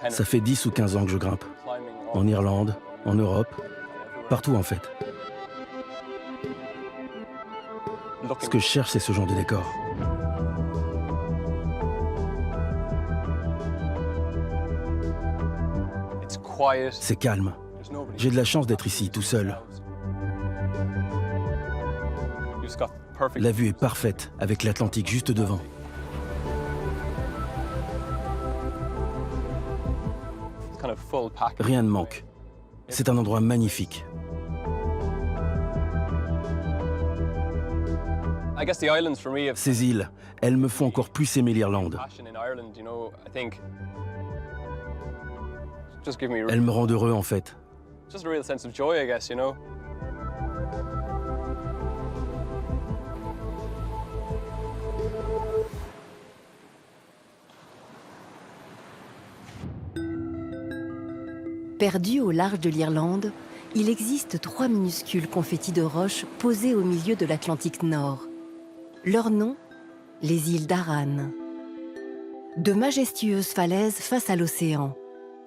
Ça fait 10 ou 15 ans que je grimpe. En Irlande, en Europe, partout en fait. Ce que je cherche, c'est ce genre de décor. C'est calme. J'ai de la chance d'être ici, tout seul. La vue est parfaite, avec l'Atlantique juste devant. Rien ne manque. C'est un endroit magnifique. Ces îles, elles me font encore plus aimer l'Irlande. Elles me rendent heureux en fait. Perdu au large de l'Irlande, il existe 3 minuscules confettis de roches posés au milieu de l'Atlantique Nord. Leur nom, les îles d'Arran. De majestueuses falaises face à l'océan.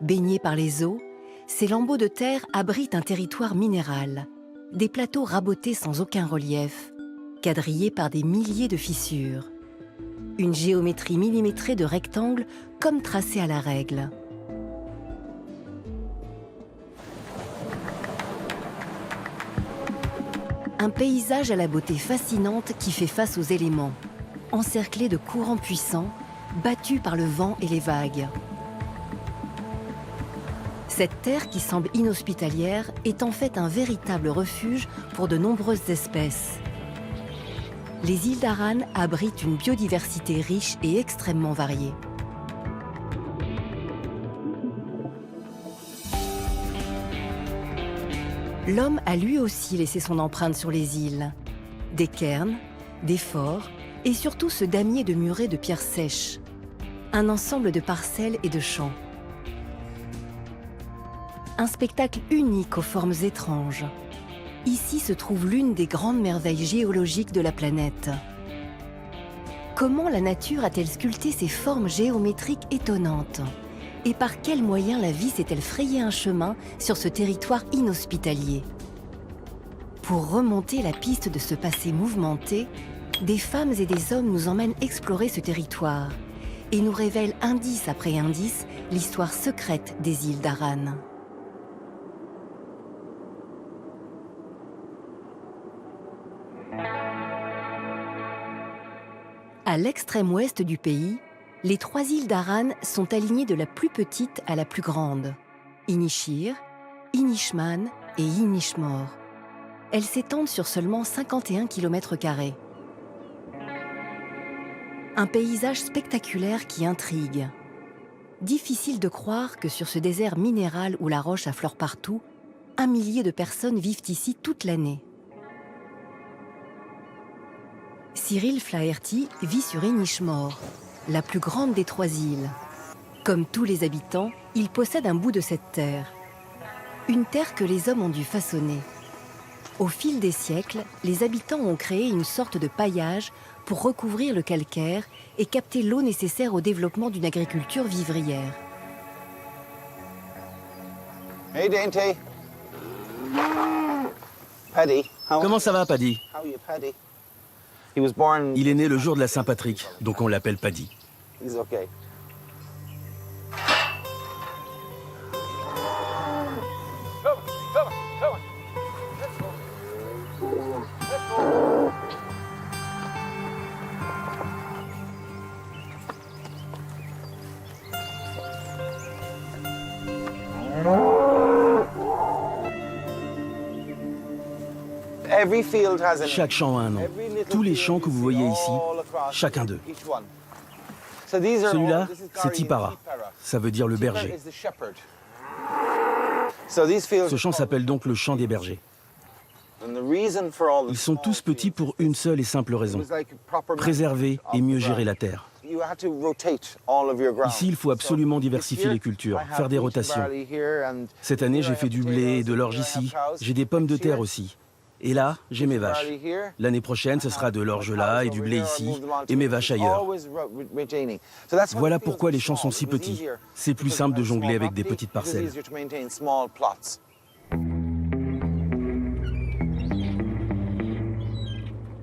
Baignées par les eaux, ces lambeaux de terre abritent un territoire minéral. Des plateaux rabotés sans aucun relief, quadrillés par des milliers de fissures. Une géométrie millimétrée de rectangles comme tracée à la règle. Un paysage à la beauté fascinante qui fait face aux éléments, encerclé de courants puissants, battus par le vent et les vagues. Cette terre qui semble inhospitalière est en fait un véritable refuge pour de nombreuses espèces. Les îles d'Arran abritent une biodiversité riche et extrêmement variée. L'homme a lui aussi laissé son empreinte sur les îles. Des cairns, des forts et surtout ce damier de murets de pierres sèches. Un ensemble de parcelles et de champs. Un spectacle unique aux formes étranges. Ici se trouve l'une des grandes merveilles géologiques de la planète. Comment la nature a-t-elle sculpté ces formes géométriques étonnantes? Et par quels moyens la vie s'est-elle frayé un chemin sur ce territoire inhospitalier? Pour remonter la piste de ce passé mouvementé, des femmes et des hommes nous emmènent explorer ce territoire et nous révèlent indice après indice l'histoire secrète des îles d'Arran. À l'extrême ouest du pays, les 3 îles d'Arran sont alignées de la plus petite à la plus grande. Inisheer, Inishmaan et Inishmore. Elles s'étendent sur seulement 51 km². Un paysage spectaculaire qui intrigue. Difficile de croire que sur ce désert minéral où la roche affleure partout, 1 millier de personnes vivent ici toute l'année. Cyril Flaherty vit sur Inishmore, la plus grande des 3 îles. Comme tous les habitants, il possède un bout de cette terre. Une terre que les hommes ont dû façonner. Au fil des siècles, les habitants ont créé une sorte de paillage pour recouvrir le calcaire et capter l'eau nécessaire au développement d'une agriculture vivrière. Hey Dainty. Paddy. Comment ça va, Paddy? How are you, Paddy? He was born. Il est né le jour de la Saint-Patrick, donc on l'appelle Paddy. He's okay. Chaque champ a un nom. Tous les champs que vous voyez ici, chacun d'eux. Celui-là, c'est Tipara. Ça veut dire le berger. Ce champ s'appelle donc le champ des bergers. Ils sont tous petits pour une seule et simple raison. Préserver et mieux gérer la terre. Ici, il faut absolument diversifier les cultures, faire des rotations. Cette année, j'ai fait du blé et de l'orge ici. J'ai des pommes de terre aussi. Et là, j'ai mes vaches. L'année prochaine, ce sera de l'orge là et du blé ici, et mes vaches ailleurs. Voilà pourquoi les champs sont si petits. C'est plus simple de jongler avec des petites parcelles.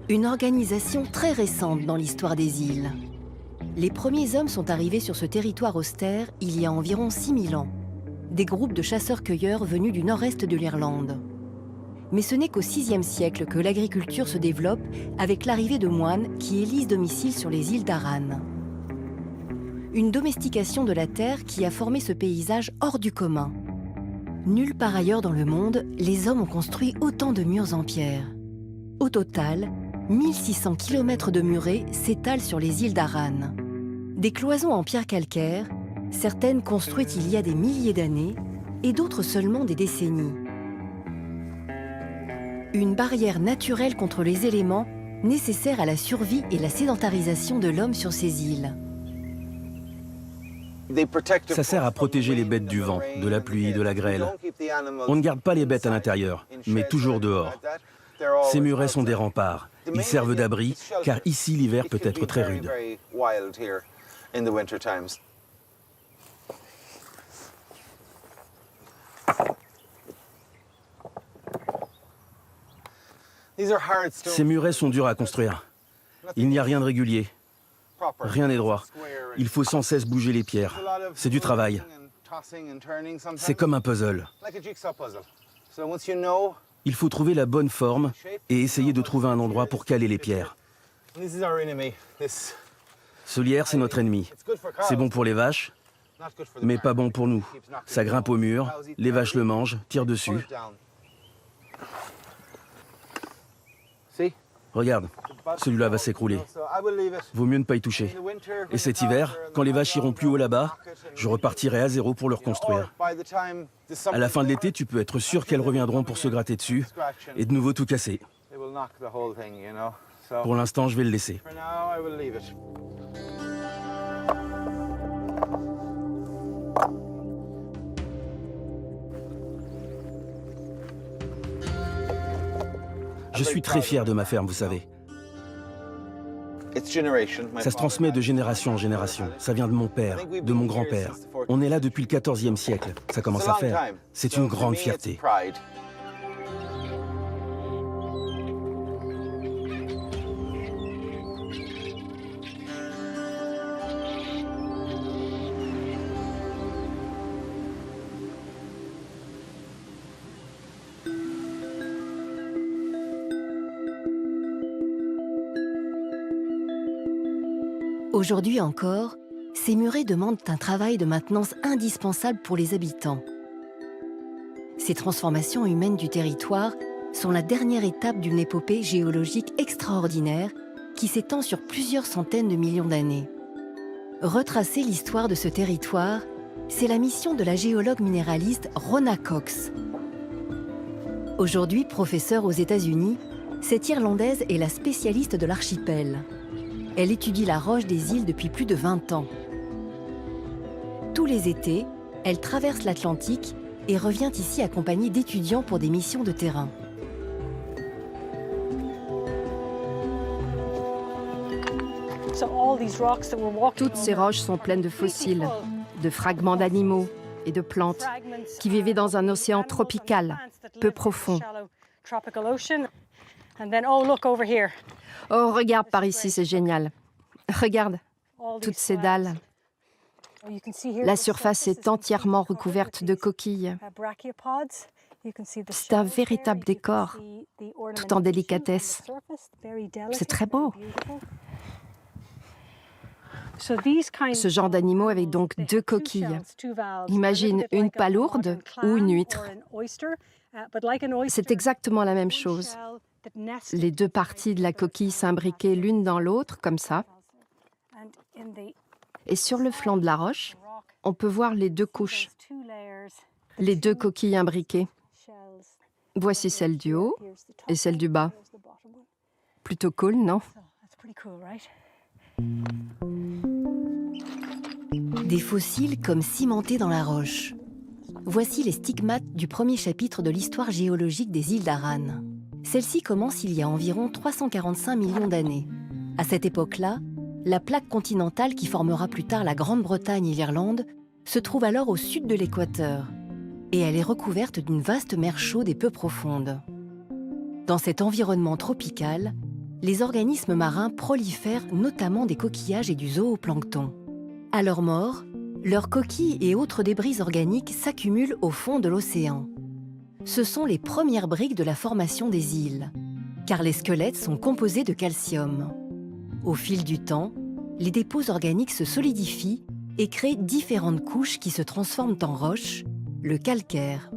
Une organisation très récente dans l'histoire des îles. Les premiers hommes sont arrivés sur ce territoire austère il y a environ 6000 ans. Des groupes de chasseurs-cueilleurs venus du nord-est de l'Irlande. Mais ce n'est qu'au VIe siècle que l'agriculture se développe avec l'arrivée de moines qui élisent domicile sur les îles d'Arran. Une domestication de la terre qui a formé ce paysage hors du commun. Nulle part ailleurs dans le monde, les hommes ont construit autant de murs en pierre. Au total, 1600 km de murets s'étalent sur les îles d'Arran. Des cloisons en pierre calcaire, certaines construites il y a des milliers d'années et d'autres seulement des décennies. Une barrière naturelle contre les éléments nécessaire à la survie et la sédentarisation de l'homme sur ces îles. Ça sert à protéger les bêtes du vent, de la pluie, de la grêle. On ne garde pas les bêtes à l'intérieur, mais toujours dehors. Ces murets sont des remparts. Ils servent d'abri, car ici l'hiver peut être très rude. Ces murets sont durs à construire. Il n'y a rien de régulier. Rien n'est droit. Il faut sans cesse bouger les pierres. C'est du travail. C'est comme un puzzle. Il faut trouver la bonne forme et essayer de trouver un endroit pour caler les pierres. Ce lierre, c'est notre ennemi. C'est bon pour les vaches, mais pas bon pour nous. Ça grimpe au mur, les vaches le mangent, tirent dessus. Regarde, celui-là va s'écrouler. Vaut mieux ne pas y toucher. Et cet hiver, quand les vaches iront plus haut là-bas, je repartirai à zéro pour le reconstruire. À la fin de l'été, tu peux être sûr qu'elles reviendront pour se gratter dessus et de nouveau tout casser. Pour l'instant, je vais le laisser. Je suis très fier de ma ferme, vous savez. Ça se transmet de génération en génération. Ça vient de mon père, de mon grand-père. On est là depuis le XIVe siècle. Ça commence à faire. C'est une grande fierté. Aujourd'hui encore, ces murets demandent un travail de maintenance indispensable pour les habitants. Ces transformations humaines du territoire sont la dernière étape d'une épopée géologique extraordinaire qui s'étend sur plusieurs centaines de millions d'années. Retracer l'histoire de ce territoire, c'est la mission de la géologue minéraliste Rhona Cox. Aujourd'hui professeure aux États-Unis, cette Irlandaise est la spécialiste de l'archipel. Elle étudie la roche des îles depuis plus de 20 ans. Tous les étés, elle traverse l'Atlantique et revient ici accompagnée d'étudiants pour des missions de terrain. Toutes ces roches sont pleines de fossiles, de fragments d'animaux et de plantes qui vivaient dans un océan tropical, peu profond. Oh, regarde par ici, c'est génial. Regarde, toutes ces dalles. La surface est entièrement recouverte de coquilles. C'est un véritable décor, tout en délicatesse. C'est très beau. Ce genre d'animaux avec donc 2 coquilles. Imagine une palourde ou une huître. C'est exactement la même chose. Les 2 parties de la coquille s'imbriquaient l'une dans l'autre, comme ça. Et sur le flanc de la roche, on peut voir les 2 couches, les 2 coquilles imbriquées. Voici celle du haut et celle du bas. Plutôt cool, non? Des fossiles comme cimentés dans la roche. Voici les stigmates du premier chapitre de l'histoire géologique des îles d'Arran. Celle-ci commence il y a environ 345 millions d'années. À cette époque-là, la plaque continentale qui formera plus tard la Grande-Bretagne et l'Irlande se trouve alors au sud de l'équateur, et elle est recouverte d'une vaste mer chaude et peu profonde. Dans cet environnement tropical, les organismes marins prolifèrent notamment des coquillages et du zooplancton. À leur mort, leurs coquilles et autres débris organiques s'accumulent au fond de l'océan. Ce sont les premières briques de la formation des îles, car les squelettes sont composés de calcium. Au fil du temps, les dépôts organiques se solidifient et créent différentes couches qui se transforment en roches, le calcaire.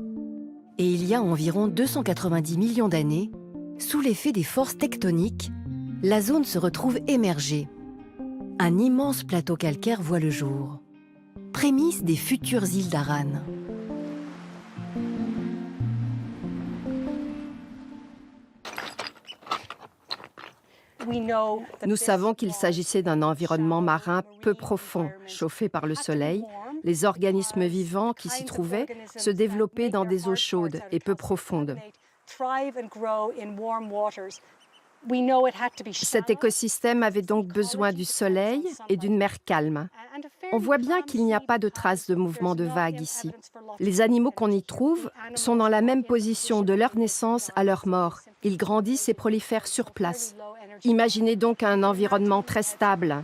Et il y a environ 290 millions d'années, sous l'effet des forces tectoniques, la zone se retrouve émergée. Un immense plateau calcaire voit le jour. Prémisse des futures îles d'Aran. Nous savons qu'il s'agissait d'un environnement marin peu profond, chauffé par le soleil. Les organismes vivants qui s'y trouvaient se développaient dans des eaux chaudes et peu profondes. Cet écosystème avait donc besoin du soleil et d'une mer calme. On voit bien qu'il n'y a pas de traces de mouvement de vagues ici. Les animaux qu'on y trouve sont dans la même position de leur naissance à leur mort. Ils grandissent et prolifèrent sur place. Imaginez donc un environnement très stable,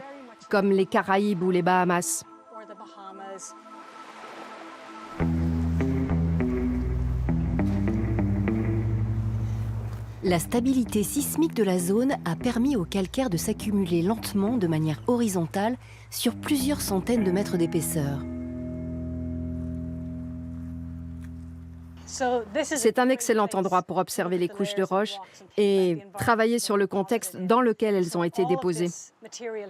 comme les Caraïbes ou les Bahamas. La stabilité sismique de la zone a permis au calcaire de s'accumuler lentement de manière horizontale sur plusieurs centaines de mètres d'épaisseur. C'est un excellent endroit pour observer les couches de roches et travailler sur le contexte dans lequel elles ont été déposées.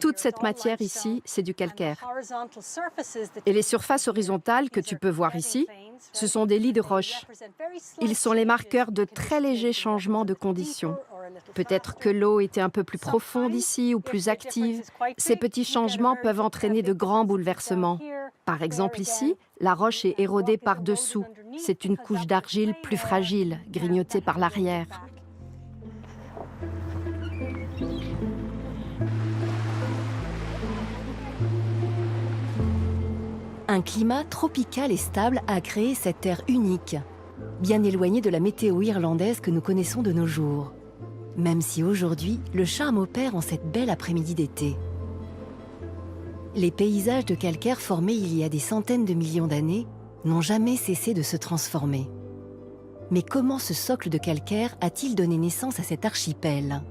Toute cette matière ici, c'est du calcaire. Et les surfaces horizontales que tu peux voir ici, ce sont des lits de roches. Ils sont les marqueurs de très légers changements de conditions. Peut-être que l'eau était un peu plus profonde ici ou plus active. Ces petits changements peuvent entraîner de grands bouleversements. Par exemple ici, la roche est érodée par-dessous. C'est une couche d'argile plus fragile, grignotée par l'arrière. Un climat tropical et stable a créé cette terre unique, bien éloignée de la météo irlandaise que nous connaissons de nos jours. Même si aujourd'hui, le charme opère en cette belle après-midi d'été. Les paysages de calcaire formés il y a des centaines de millions d'années n'ont jamais cessé de se transformer. Mais comment ce socle de calcaire a-t-il donné naissance à cet archipel?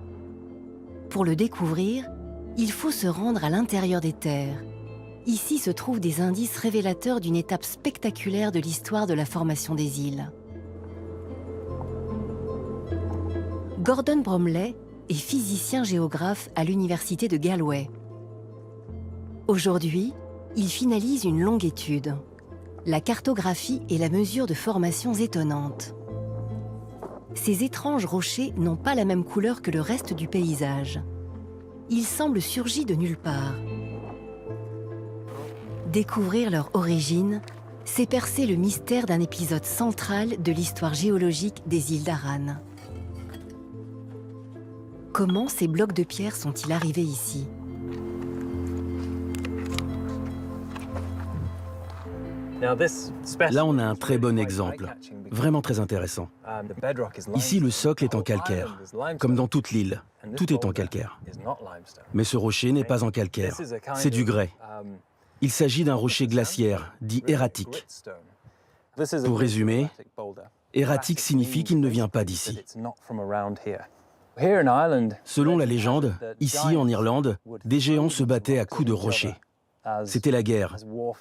Pour le découvrir, il faut se rendre à l'intérieur des terres. Ici se trouvent des indices révélateurs d'une étape spectaculaire de l'histoire de la formation des îles. Gordon Bromley est physicien-géographe à l'université de Galway. Aujourd'hui, il finalise une longue étude, la cartographie et la mesure de formations étonnantes. Ces étranges rochers n'ont pas la même couleur que le reste du paysage. Ils semblent surgis de nulle part. Découvrir leur origine, c'est percer le mystère d'un épisode central de l'histoire géologique des îles d'Aran. Comment ces blocs de pierre sont-ils arrivés ici? Là, on a un très bon exemple, vraiment très intéressant. Ici, le socle est en calcaire, comme dans toute l'île. Tout est en calcaire. Mais ce rocher n'est pas en calcaire, c'est du grès. Il s'agit d'un rocher glaciaire, dit erratique. Pour résumer, erratique signifie qu'il ne vient pas d'ici. Selon la légende, ici en Irlande, des géants se battaient à coups de rochers. C'était la guerre,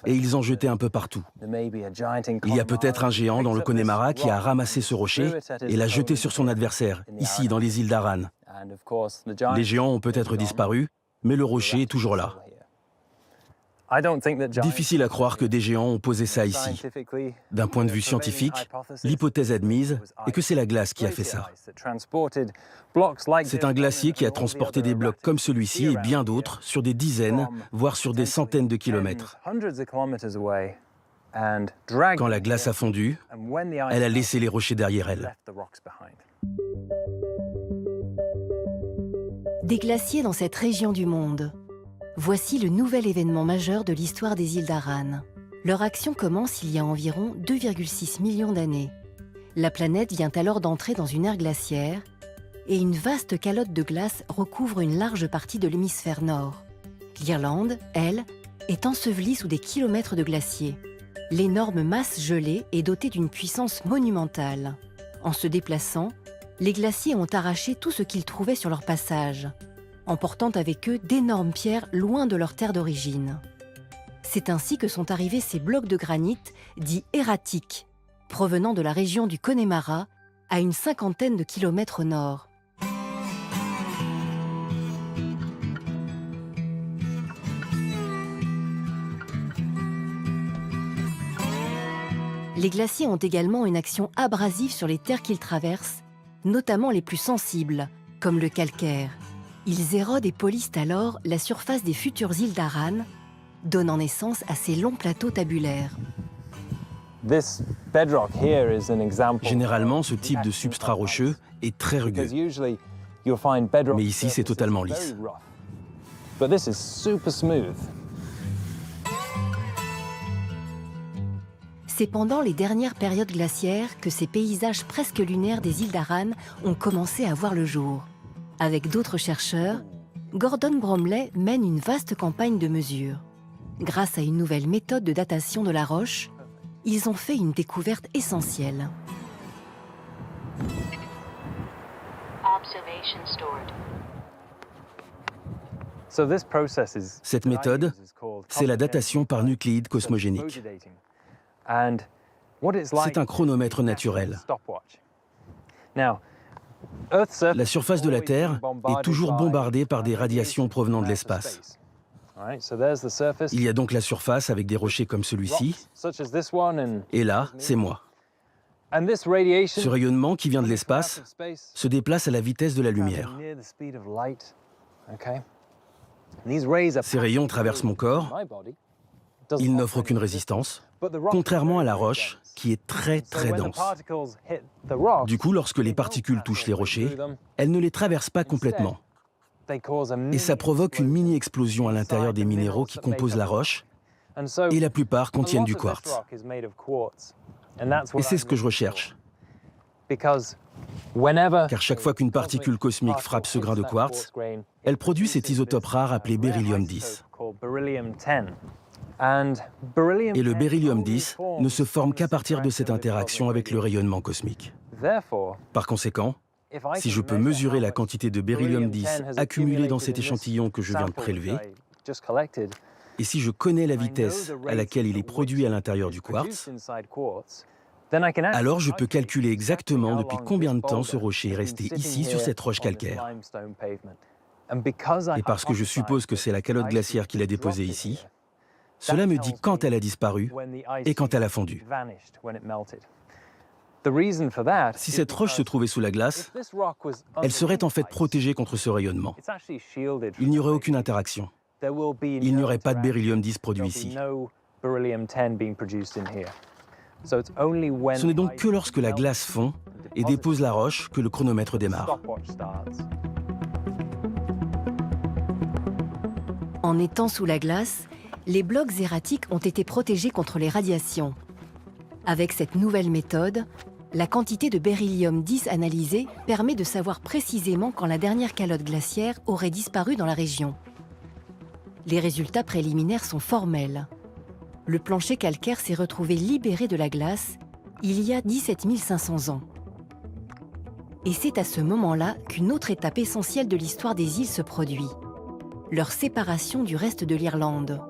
et ils en jetaient un peu partout. Il y a peut-être un géant dans le Connemara qui a ramassé ce rocher et l'a jeté sur son adversaire, ici dans les îles d'Aran. Les géants ont peut-être disparu, mais le rocher est toujours là. Difficile à croire que des géants ont posé ça ici. D'un point de vue scientifique, l'hypothèse admise est que c'est la glace qui a fait ça. C'est un glacier qui a transporté des blocs comme celui-ci et bien d'autres sur des dizaines, voire sur des centaines de kilomètres. Quand la glace a fondu, elle a laissé les rochers derrière elle. Des glaciers dans cette région du monde. Voici le nouvel événement majeur de l'histoire des îles d'Aran. Leur action commence il y a environ 2,6 millions d'années. La planète vient alors d'entrer dans une ère glaciaire et une vaste calotte de glace recouvre une large partie de l'hémisphère nord. L'Irlande, elle, est ensevelie sous des kilomètres de glaciers. L'énorme masse gelée est dotée d'une puissance monumentale. En se déplaçant, les glaciers ont arraché tout ce qu'ils trouvaient sur leur passage, emportant avec eux d'énormes pierres loin de leur terre d'origine. C'est ainsi que sont arrivés ces blocs de granit dits erratiques, provenant de la région du Connemara, à une 50aine de kilomètres au nord. Les glaciers ont également une action abrasive sur les terres qu'ils traversent, notamment les plus sensibles, comme le calcaire. Ils érodent et polissent alors la surface des futures îles d'Aran, donnant naissance à ces longs plateaux tabulaires. Généralement, ce type de substrat rocheux est très rugueux. Mais ici, c'est totalement lisse. C'est pendant les dernières périodes glaciaires que ces paysages presque lunaires des îles d'Aran ont commencé à voir le jour. Avec d'autres chercheurs, Gordon Bromley mène une vaste campagne de mesures. Grâce à une nouvelle méthode de datation de la roche, ils ont fait une découverte essentielle. Cette méthode, c'est la datation par nucléides cosmogéniques. C'est un chronomètre naturel. La surface de la Terre est toujours bombardée par des radiations provenant de l'espace. Il y a donc la surface avec des rochers comme celui-ci, et là, c'est moi. Ce rayonnement qui vient de l'espace se déplace à la vitesse de la lumière. Ces rayons traversent mon corps, ils n'offrent aucune résistance, contrairement à la roche qui est très dense. Du coup, lorsque les particules touchent les rochers, elles ne les traversent pas complètement. Et ça provoque une mini-explosion à l'intérieur des minéraux qui composent la roche, et la plupart contiennent du quartz. Et c'est ce que je recherche. Car chaque fois qu'une particule cosmique frappe ce grain de quartz, elle produit cet isotope rare appelé beryllium-10. Et le beryllium-10 ne se forme qu'à partir de cette interaction avec le rayonnement cosmique. Par conséquent, si je peux mesurer la quantité de beryllium-10 accumulée dans cet échantillon que je viens de prélever, et si je connais la vitesse à laquelle il est produit à l'intérieur du quartz, alors je peux calculer exactement depuis combien de temps ce rocher est resté ici sur cette roche calcaire. Et parce que je suppose que c'est la calotte glaciaire qui l'a déposée ici, cela me dit quand elle a disparu et quand elle a fondu. Si cette roche se trouvait sous la glace, elle serait en fait protégée contre ce rayonnement. Il n'y aurait aucune interaction. Il n'y aurait pas de beryllium-10 produit ici. Ce n'est donc que lorsque la glace fond et dépose la roche que le chronomètre démarre. En étant sous la glace, les blocs erratiques ont été protégés contre les radiations. Avec cette nouvelle méthode, la quantité de beryllium-10 analysée permet de savoir précisément quand la dernière calotte glaciaire aurait disparu dans la région. Les résultats préliminaires sont formels. Le plancher calcaire s'est retrouvé libéré de la glace il y a 17 500 ans. Et c'est à ce moment-là qu'une autre étape essentielle de l'histoire des îles se produit, leur séparation du reste de l'Irlande.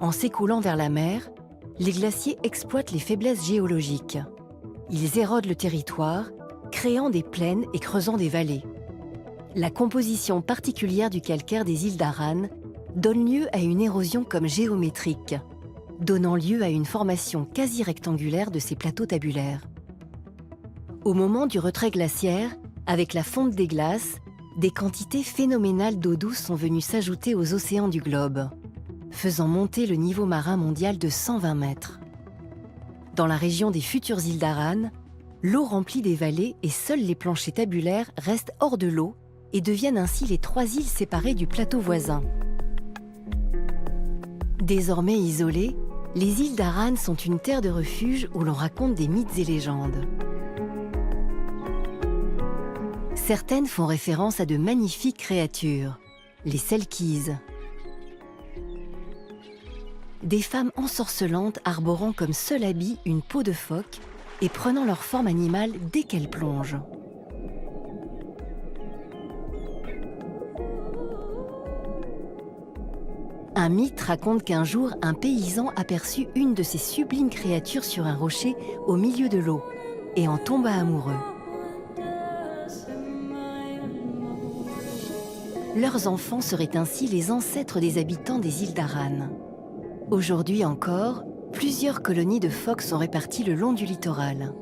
En s'écoulant vers la mer, les glaciers exploitent les faiblesses géologiques. Ils érodent le territoire, créant des plaines et creusant des vallées. La composition particulière du calcaire des îles d'Aran donne lieu à une érosion comme géométrique, donnant lieu à une formation quasi rectangulaire de ces plateaux tabulaires. Au moment du retrait glaciaire, avec la fonte des glaces, des quantités phénoménales d'eau douce sont venues s'ajouter aux océans du globe, faisant monter le niveau marin mondial de 120 mètres. Dans la région des futures îles d'Aran, l'eau remplit des vallées et seuls les planchers tabulaires restent hors de l'eau, et deviennent ainsi les 3 îles séparées du plateau voisin. Désormais isolées, les îles d'Aran sont une terre de refuge où l'on raconte des mythes et légendes. Certaines font référence à de magnifiques créatures, les Selkies. Des femmes ensorcelantes arborant comme seul habit une peau de phoque et prenant leur forme animale dès qu'elles plongent. Un mythe raconte qu'un jour, un paysan aperçut une de ces sublimes créatures sur un rocher au milieu de l'eau et en tomba amoureux. Leurs enfants seraient ainsi les ancêtres des habitants des îles d'Aran. Aujourd'hui encore, plusieurs colonies de phoques sont réparties le long du littoral.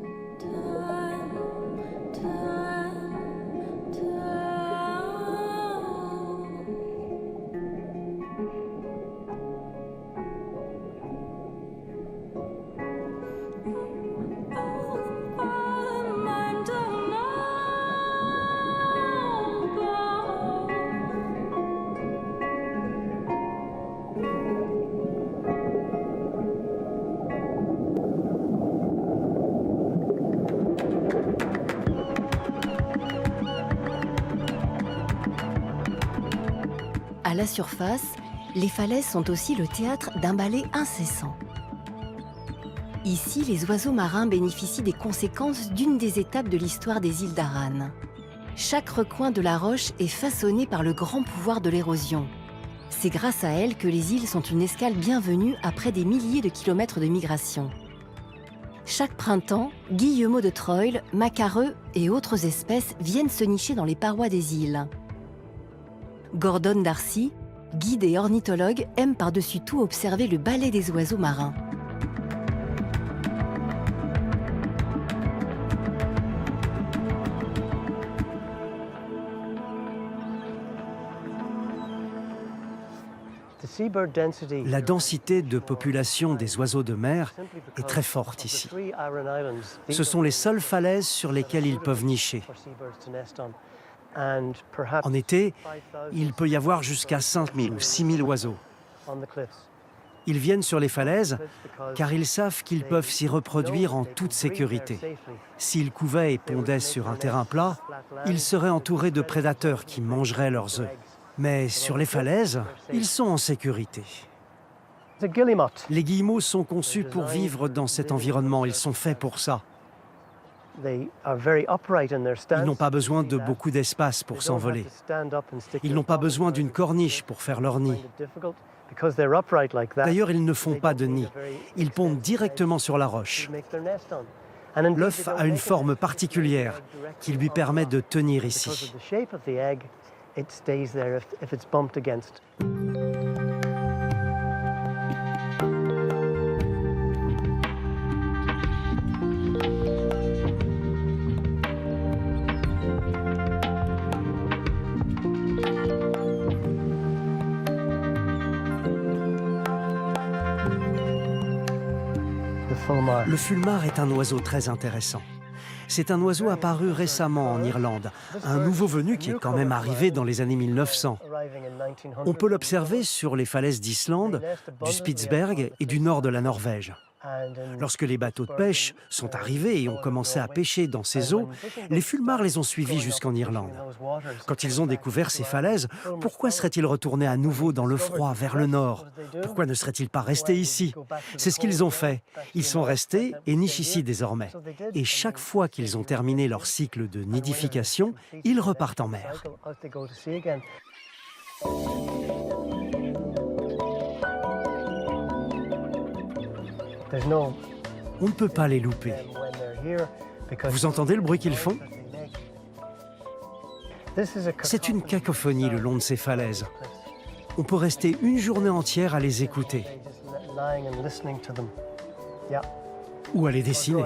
À la surface, les falaises sont aussi le théâtre d'un ballet incessant. Ici, les oiseaux marins bénéficient des conséquences d'une des étapes de l'histoire des îles d'Aran. Chaque recoin de la roche est façonné par le grand pouvoir de l'érosion. C'est grâce à elle que les îles sont une escale bienvenue après des milliers de kilomètres de migration. Chaque printemps, guillemots de Troïl, macareux et autres espèces viennent se nicher dans les parois des îles. Gordon Darcy, guide et ornithologue, aime par-dessus tout observer le ballet des oiseaux marins. La densité de population des oiseaux de mer est très forte ici. Ce sont les seules falaises sur lesquelles ils peuvent nicher. En été, il peut y avoir jusqu'à 5 000 ou 6 000 oiseaux. Ils viennent sur les falaises car ils savent qu'ils peuvent s'y reproduire en toute sécurité. S'ils couvaient et pondaient sur un terrain plat, ils seraient entourés de prédateurs qui mangeraient leurs œufs. Mais sur les falaises, ils sont en sécurité. Les guillemots sont conçus pour vivre dans cet environnement, ils sont faits pour ça. Ils n'ont pas besoin de beaucoup d'espace pour s'envoler. Ils n'ont pas besoin d'une corniche pour faire leur nid. D'ailleurs, ils ne font pas de nid. Ils pondent directement sur la roche. L'œuf a une forme particulière qui lui permet de tenir ici. Le fulmar est un oiseau très intéressant. C'est un oiseau apparu récemment en Irlande, un nouveau venu qui est quand même arrivé dans les années 1900. On peut l'observer sur les falaises d'Islande, du Spitzberg et du nord de la Norvège. Lorsque les bateaux de pêche sont arrivés et ont commencé à pêcher dans ces eaux, les fulmars les ont suivis jusqu'en Irlande. Quand ils ont découvert ces falaises, pourquoi seraient-ils retournés à nouveau dans le froid vers le nord? Pourquoi ne seraient-ils pas restés ici? C'est ce qu'ils ont fait. Ils sont restés et nichent ici désormais. Et chaque fois qu'ils ont terminé leur cycle de nidification, ils repartent en mer. On ne peut pas les louper. Vous entendez le bruit qu'ils font? C'est une cacophonie le long de ces falaises. On peut rester une journée entière à les écouter. Ou à les dessiner.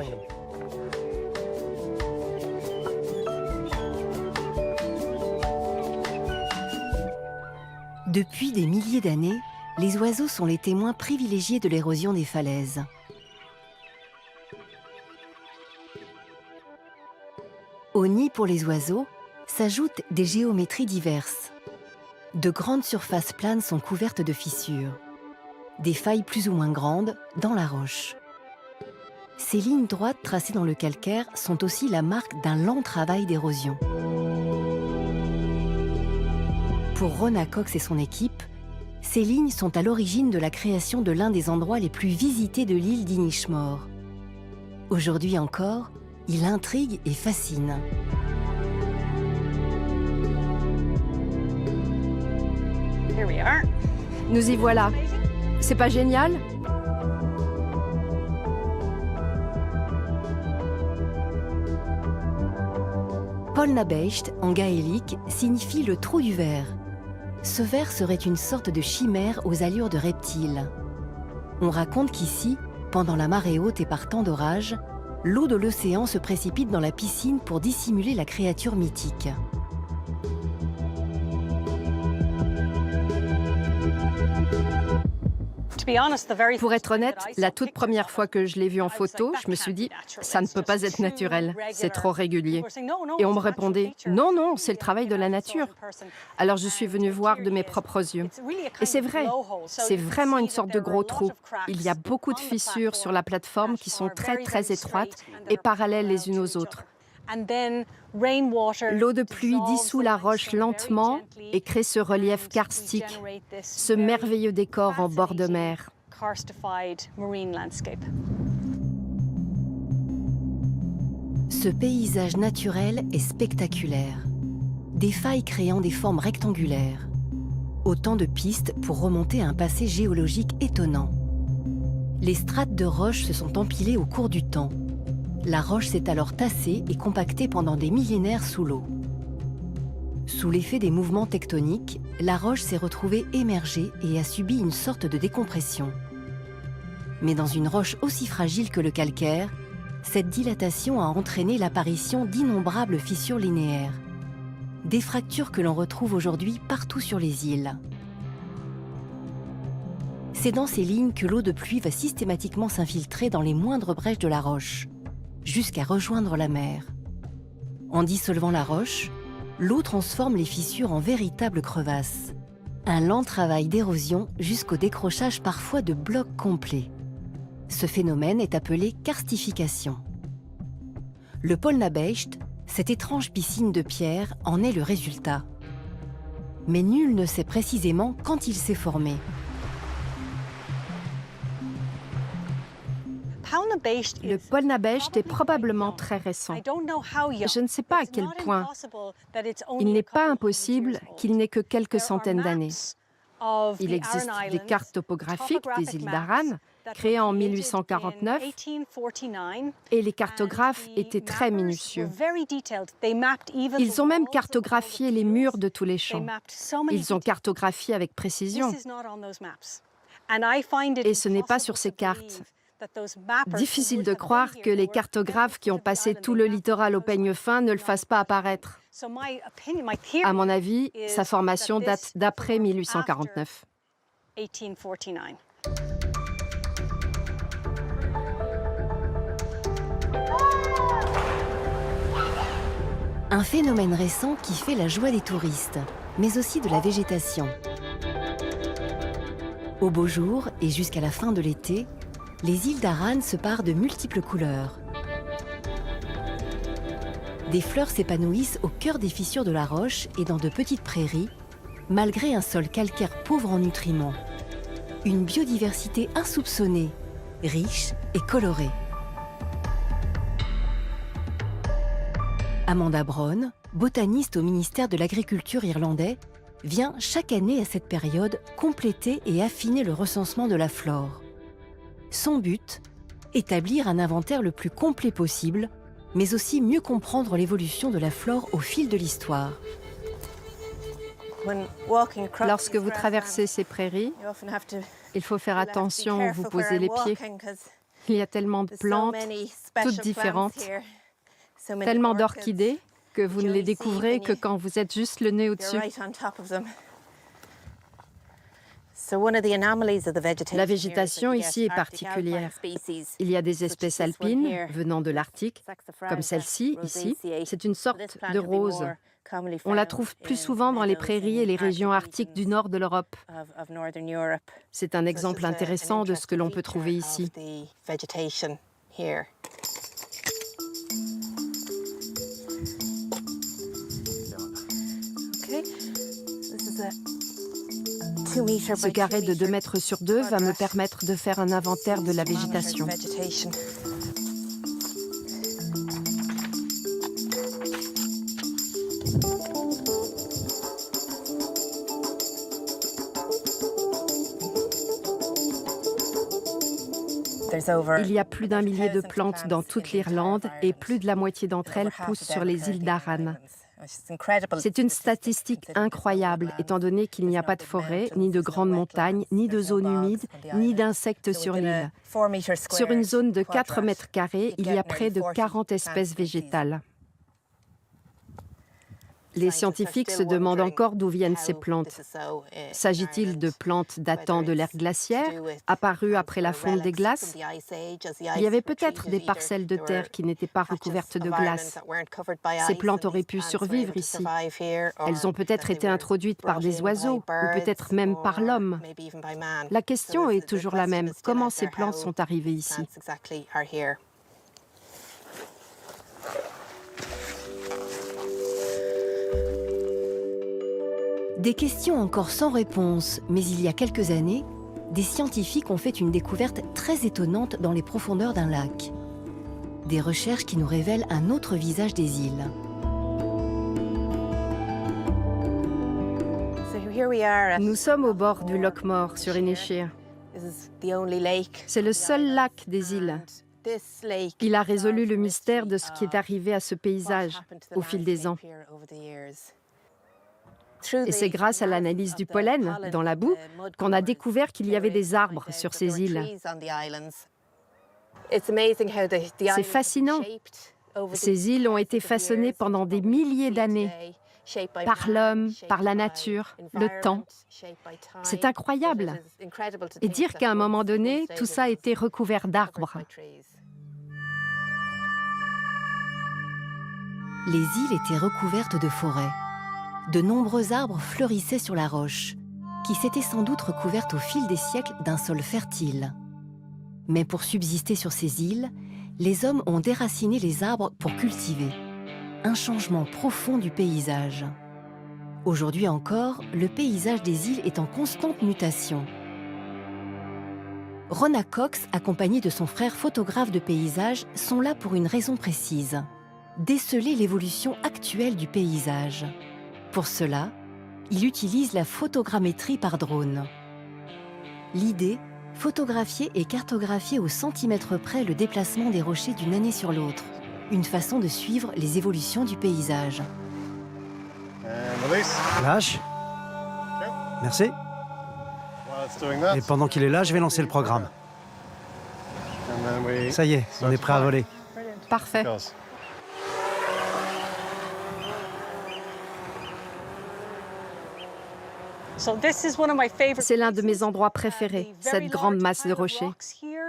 Depuis des milliers d'années, les oiseaux sont les témoins privilégiés de l'érosion des falaises. Au nid pour les oiseaux, s'ajoutent des géométries diverses. De grandes surfaces planes sont couvertes de fissures, des failles plus ou moins grandes dans la roche. Ces lignes droites tracées dans le calcaire sont aussi la marque d'un lent travail d'érosion. Pour Rona Cox et son équipe, ces lignes sont à l'origine de la création de l'un des endroits les plus visités de l'île d'Inishmore. Aujourd'hui encore, il intrigue et fascine. Nous y voilà. C'est pas génial? Polnabeist, en gaélique, signifie le trou du ver. Ce ver serait une sorte de chimère aux allures de reptile. On raconte qu'ici, pendant la marée haute et par temps d'orage, l'eau de l'océan se précipite dans la piscine pour dissimuler la créature mythique. Pour être honnête, la toute première fois que je l'ai vu en photo, je me suis dit, ça ne peut pas être naturel, c'est trop régulier. Et on me répondait, non, non, c'est le travail de la nature. Alors je suis venue voir de mes propres yeux. Et c'est vrai, c'est vraiment une sorte de gros trou. Il y a beaucoup de fissures sur la plateforme qui sont très très étroites et parallèles les unes aux autres. L'eau de pluie dissout la roche lentement et crée ce relief karstique, ce merveilleux décor en bord de mer. Ce paysage naturel est spectaculaire. Des failles créant des formes rectangulaires. Autant de pistes pour remonter à un passé géologique étonnant. Les strates de roches se sont empilées au cours du temps. La roche s'est alors tassée et compactée pendant des millénaires sous l'eau. Sous l'effet des mouvements tectoniques, la roche s'est retrouvée émergée et a subi une sorte de décompression. Mais dans une roche aussi fragile que le calcaire, cette dilatation a entraîné l'apparition d'innombrables fissures linéaires. Des fractures que l'on retrouve aujourd'hui partout sur les îles. C'est dans ces lignes que l'eau de pluie va systématiquement s'infiltrer dans les moindres brèches de la roche, jusqu'à rejoindre la mer. En dissolvant la roche, l'eau transforme les fissures en véritables crevasses. Un lent travail d'érosion jusqu'au décrochage parfois de blocs complets. Ce phénomène est appelé karstification. Le Polnabeist, cette étrange piscine de pierre, en est le résultat. Mais nul ne sait précisément quand il s'est formé. Le Polnabeist est probablement très récent. Je ne sais pas à quel point. Il n'est pas impossible qu'il n'ait que quelques centaines d'années. Il existe des cartes topographiques des îles d'Aran, créées en 1849, et les cartographes étaient très minutieux. Ils ont même cartographié les murs de tous les champs. Ils ont cartographié avec précision. Et ce n'est pas sur ces cartes. Difficile de croire que les cartographes qui ont passé tout le littoral au peigne fin ne le fassent pas apparaître. À mon avis, sa formation date d'après 1849. Un phénomène récent qui fait la joie des touristes, mais aussi de la végétation. Au beau jour et jusqu'à la fin de l'été, les îles d'Aran se parent de multiples couleurs. Des fleurs s'épanouissent au cœur des fissures de la roche et dans de petites prairies, malgré un sol calcaire pauvre en nutriments. Une biodiversité insoupçonnée, riche et colorée. Amanda Brown, botaniste au ministère de l'Agriculture irlandais, vient chaque année à cette période compléter et affiner le recensement de la flore. Son but, établir un inventaire le plus complet possible, mais aussi mieux comprendre l'évolution de la flore au fil de l'histoire. Lorsque vous traversez ces prairies, il faut faire attention où vous posez les pieds. Il y a tellement de plantes, toutes différentes, tellement d'orchidées que vous ne les découvrez que quand vous êtes juste le nez au-dessus. La végétation ici est particulière. Il y a des espèces alpines venant de l'Arctique, comme celle-ci, ici. C'est une sorte de rose. On la trouve plus souvent dans les prairies et les régions arctiques du nord de l'Europe. C'est un exemple intéressant de ce que l'on peut trouver ici. Ce carré de 2 mètres sur 2 va me permettre de faire un inventaire de la végétation. Il y a plus d'1 millier de plantes dans toute l'Irlande et plus de la moitié d'entre elles poussent sur les îles d'Arran. C'est une statistique incroyable, étant donné qu'il n'y a pas de forêt, ni de grandes montagnes, ni de zones humides, ni d'insectes sur l'île. Sur une zone de 4 mètres carrés, il y a près de 40 espèces végétales. Les scientifiques se demandent encore d'où viennent ces plantes. S'agit-il de plantes datant de l'ère glaciaire, apparues après la fonte des glaces? Il y avait peut-être des parcelles de terre qui n'étaient pas recouvertes de glace. Ces plantes auraient pu survivre ici. Elles ont peut-être été introduites par des oiseaux, ou peut-être même par l'homme. La question est toujours la même. Comment ces plantes sont arrivées ici? Des questions encore sans réponse, mais il y a quelques années, des scientifiques ont fait une découverte très étonnante dans les profondeurs d'un lac. Des recherches qui nous révèlent un autre visage des îles. Nous sommes au bord du Loch Moor, sur Inisheer. C'est le seul lac des îles. Il a résolu le mystère de ce qui est arrivé à ce paysage au fil des ans. Et c'est grâce à l'analyse du pollen dans la boue qu'on a découvert qu'il y avait des arbres sur ces îles. C'est fascinant. Ces îles ont été façonnées pendant des milliers d'années par l'homme, par la nature, le temps. C'est incroyable. Et dire qu'à un moment donné, tout ça a été recouvert d'arbres. Les îles étaient recouvertes de forêts. De nombreux arbres fleurissaient sur la roche, qui s'était sans doute recouverte au fil des siècles d'un sol fertile. Mais pour subsister sur ces îles, les hommes ont déraciné les arbres pour cultiver. Un changement profond du paysage. Aujourd'hui encore, le paysage des îles est en constante mutation. Rona Cox, accompagnée de son frère photographe de paysage, sont là pour une raison précise. Déceler l'évolution actuelle du paysage. Pour cela, il utilise la photogrammétrie par drone. L'idée, photographier et cartographier au centimètre près le déplacement des rochers d'une année sur l'autre. Une façon de suivre les évolutions du paysage. Lâche. Merci. Et pendant qu'il est là, je vais lancer le programme. Ça y est, on est prêt à voler. Parfait. C'est l'un de mes endroits préférés, cette grande masse de rochers.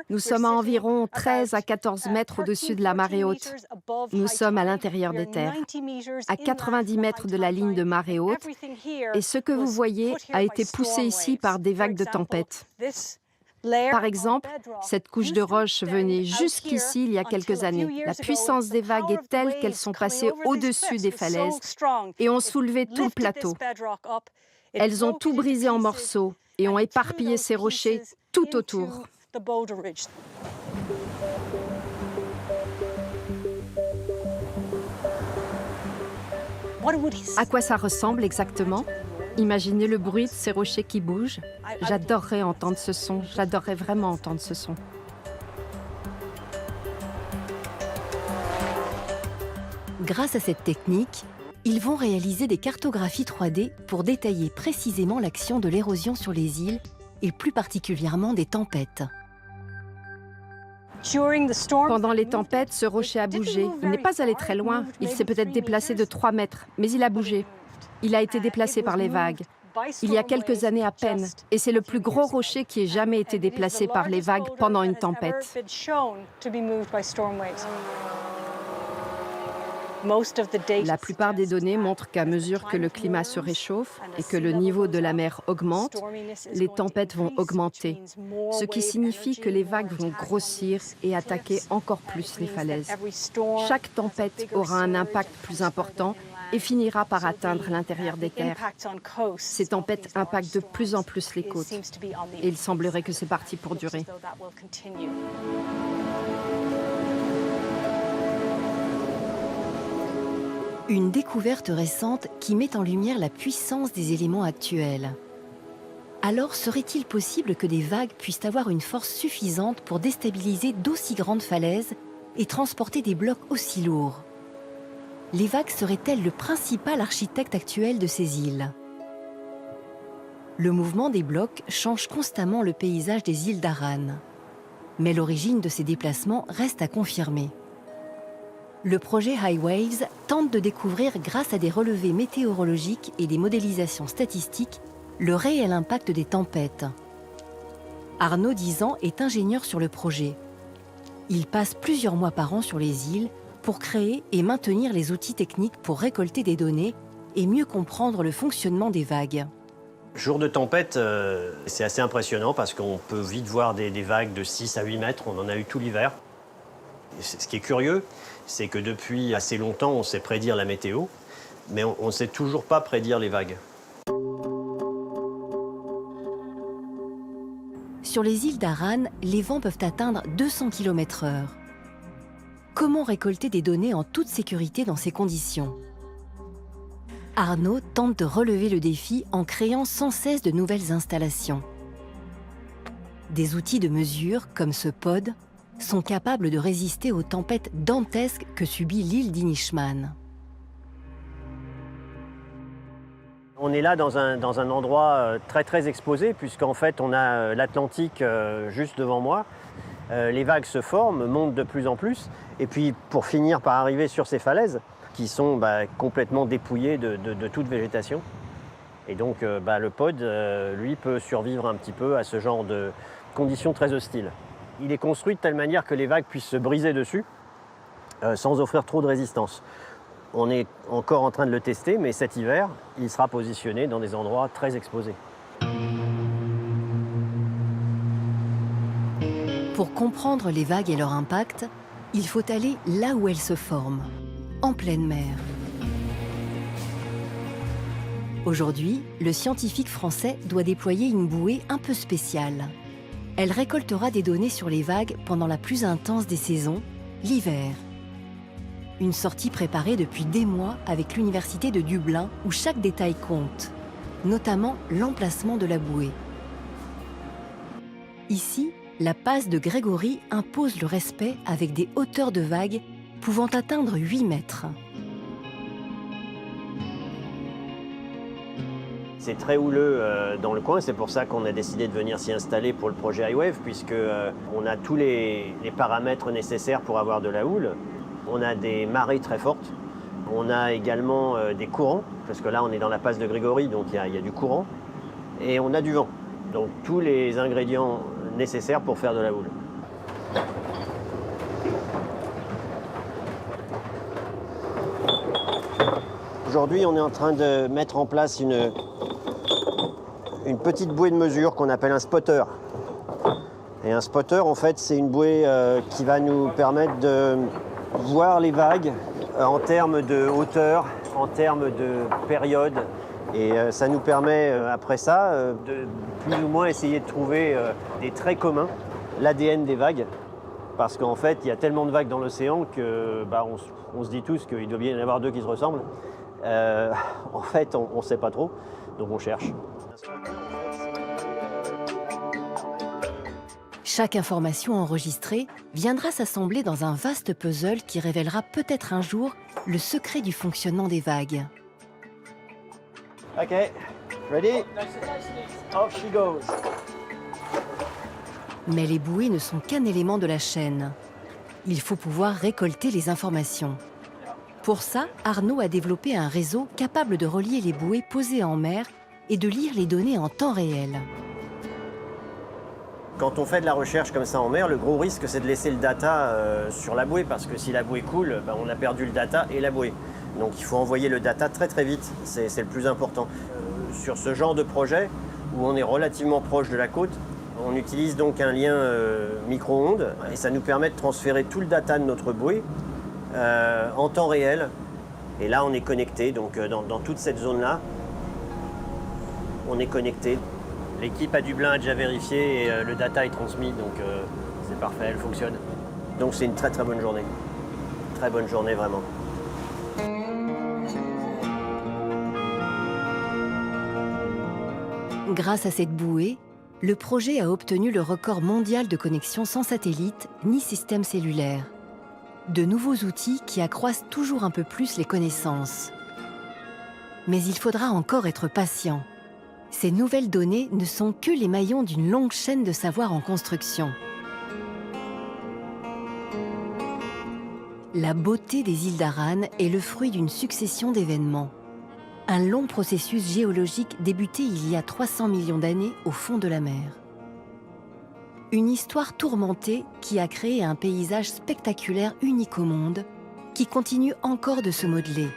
Nous sommes à environ 13 à 14 mètres au-dessus de la marée haute. Nous sommes à l'intérieur des terres, à 90 mètres de la ligne de marée haute, et ce que vous voyez a été poussé ici par des vagues de tempête. Par exemple, cette couche de roche venait jusqu'ici il y a quelques années. La puissance des vagues est telle qu'elles sont passées au-dessus des falaises et ont soulevé tout le plateau. Elles ont tout brisé en morceaux et ont éparpillé ces rochers tout autour. À quoi ça ressemble exactement? Imaginez le bruit de ces rochers qui bougent. J'adorerais entendre ce son. J'adorerais vraiment entendre ce son. Grâce à cette technique, ils vont réaliser des cartographies 3D pour détailler précisément l'action de l'érosion sur les îles et plus particulièrement des tempêtes. Pendant les tempêtes, ce rocher a bougé. Il n'est pas allé très loin. Il s'est peut-être déplacé de 3 mètres, mais il a bougé. Il a été déplacé par les vagues. Il y a quelques années à peine, et c'est le plus gros rocher qui ait jamais été déplacé par les vagues pendant une tempête. La plupart des données montrent qu'à mesure que le climat se réchauffe et que le niveau de la mer augmente, les tempêtes vont augmenter, ce qui signifie que les vagues vont grossir et attaquer encore plus les falaises. Chaque tempête aura un impact plus important et finira par atteindre l'intérieur des terres. Ces tempêtes impactent de plus en plus les côtes et il semblerait que c'est parti pour durer. Une découverte récente qui met en lumière la puissance des éléments actuels. Alors serait-il possible que des vagues puissent avoir une force suffisante pour déstabiliser d'aussi grandes falaises et transporter des blocs aussi lourds? Les vagues seraient-elles le principal architecte actuel de ces îles? Le mouvement des blocs change constamment le paysage des îles d'Aran. Mais l'origine de ces déplacements reste à confirmer. Le projet High Waves tente de découvrir, grâce à des relevés météorologiques et des modélisations statistiques, le réel impact des tempêtes. Arnaud Dizan est ingénieur sur le projet. Il passe plusieurs mois par an sur les îles pour créer et maintenir les outils techniques pour récolter des données et mieux comprendre le fonctionnement des vagues. Jour de tempête, c'est assez impressionnant parce qu'on peut vite voir des vagues de 6 à 8 mètres. On en a eu tout l'hiver. Ce qui est curieux, c'est que depuis assez longtemps, on sait prédire la météo, mais on ne sait toujours pas prédire les vagues. Sur les îles d'Aran, les vents peuvent atteindre 200 km/h. Comment récolter des données en toute sécurité dans ces conditions? Arnaud tente de relever le défi en créant sans cesse de nouvelles installations. Des outils de mesure, comme ce pod, sont capables de résister aux tempêtes dantesques que subit l'île d'Inishmaan. On est là dans un endroit très exposé, puisqu'en fait on a l'Atlantique juste devant moi. Les vagues se forment, montent de plus en plus, et puis pour finir par arriver sur ces falaises, qui sont complètement dépouillées de toute végétation. Et donc le pod, lui, peut survivre un petit peu à ce genre de conditions très hostiles. Il est construit de telle manière que les vagues puissent se briser dessus sans offrir trop de résistance. On est encore en train de le tester, mais cet hiver, il sera positionné dans des endroits très exposés. Pour comprendre les vagues et leur impact, il faut aller là où elles se forment, en pleine mer. Aujourd'hui, le scientifique français doit déployer une bouée un peu spéciale. Elle récoltera des données sur les vagues pendant la plus intense des saisons, l'hiver. Une sortie préparée depuis des mois avec l'université de Dublin où chaque détail compte, notamment l'emplacement de la bouée. Ici, la passe de Grégory impose le respect avec des hauteurs de vagues pouvant atteindre 8 mètres. C'est très houleux dans le coin, c'est pour ça qu'on a décidé de venir s'y installer pour le projet High Wave, puisqu'on a tous les paramètres nécessaires pour avoir de la houle. On a des marées très fortes, on a également des courants, parce que là on est dans la passe de Grégory, donc il y a du courant, et on a du vent. Donc tous les ingrédients nécessaires pour faire de la houle. Aujourd'hui, on est en train de mettre en place une petite bouée de mesure qu'on appelle un spotter. Et un spotter, en fait, c'est une bouée qui va nous permettre de voir les vagues en termes de hauteur, en termes de période. Et ça nous permet, après ça, de plus ou moins essayer de trouver des traits communs, l'ADN des vagues. Parce qu'en fait, il y a tellement de vagues dans l'océan que on se dit tous qu'il doit bien y en avoir deux qui se ressemblent. En fait, on ne sait pas trop, donc on cherche. Chaque information enregistrée viendra s'assembler dans un vaste puzzle qui révélera peut-être un jour le secret du fonctionnement des vagues. OK, ready? Off she goes. Mais les bouées ne sont qu'un élément de la chaîne. Il faut pouvoir récolter les informations. Pour ça, Arnaud a développé un réseau capable de relier les bouées posées en mer et de lire les données en temps réel. Quand on fait de la recherche comme ça en mer, le gros risque, c'est de laisser le data sur la bouée, parce que si la bouée coule, ben, on a perdu le data et la bouée. Donc il faut envoyer le data très très vite, c'est le plus important. Sur ce genre de projet, où on est relativement proche de la côte, on utilise donc un lien micro-ondes, et ça nous permet de transférer tout le data de notre bouée en temps réel. Et là, on est connecté, donc dans toute cette zone-là, on est connecté. L'équipe à Dublin a déjà vérifié et le data est transmis, donc c'est parfait, elle fonctionne. Donc c'est une très très bonne journée. Très bonne journée, vraiment. Grâce à cette bouée, le projet a obtenu le record mondial de connexion sans satellite ni système cellulaire. De nouveaux outils qui accroissent toujours un peu plus les connaissances. Mais il faudra encore être patient. Ces nouvelles données ne sont que les maillons d'une longue chaîne de savoir en construction. La beauté des îles d'Aran est le fruit d'une succession d'événements. Un long processus géologique débuté il y a 300 millions d'années au fond de la mer. Une histoire tourmentée qui a créé un paysage spectaculaire unique au monde, qui continue encore de se modeler.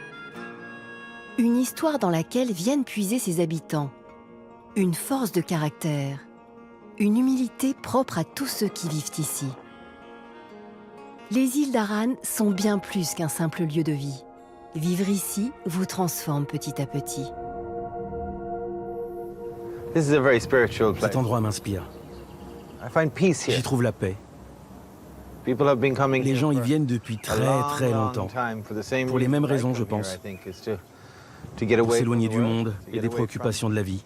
Une histoire dans laquelle viennent puiser ses habitants. Une force de caractère, une humilité propre à tous ceux qui vivent ici. Les îles d'Aran sont bien plus qu'un simple lieu de vie. Vivre ici vous transforme petit à petit. This is a very spiritual place. Cet endroit m'inspire. I find peace here. J'y trouve la paix. People have been coming Les here gens y for viennent depuis a très long, très long longtemps. time for the same Pour les mêmes reason I raisons, je come here, pense. I think, is to get Pour away s'éloigner from du the world, monde to et get des away préoccupations de la vie.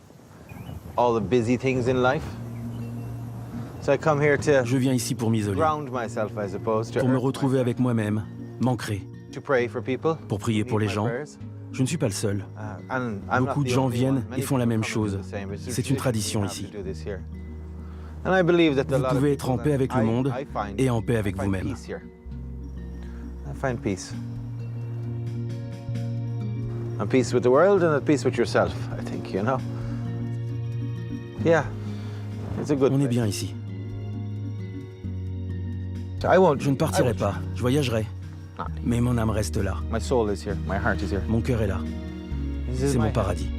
from all the busy things in life. So I come here to Je viens ici pour m'isoler, ground myself, I suppose, to pour me earth retrouver avec moi-même, m'ancrer, myself, to pray for people, pour prier pour les gens. Je ne suis pas le seul. And I'm Beaucoup not de the gens only viennent one. Many et font la people même come and chose. do the same. It's C'est une tradition we have ici. to do this here. And I believe that a Vous lot of pouvez être people en paix that avec le monde I find- et en paix avec I find vous-même. peace here. I find peace. And peace with the world and at peace with yourself, I think, you know? Yeah, it's a good On est place. bien ici. I won't, Je ne partirai I won't- pas, je voyagerai. Mais mon âme reste là. My soul is here, my heart is here. Mon cœur est là. This is C'est my mon paradis.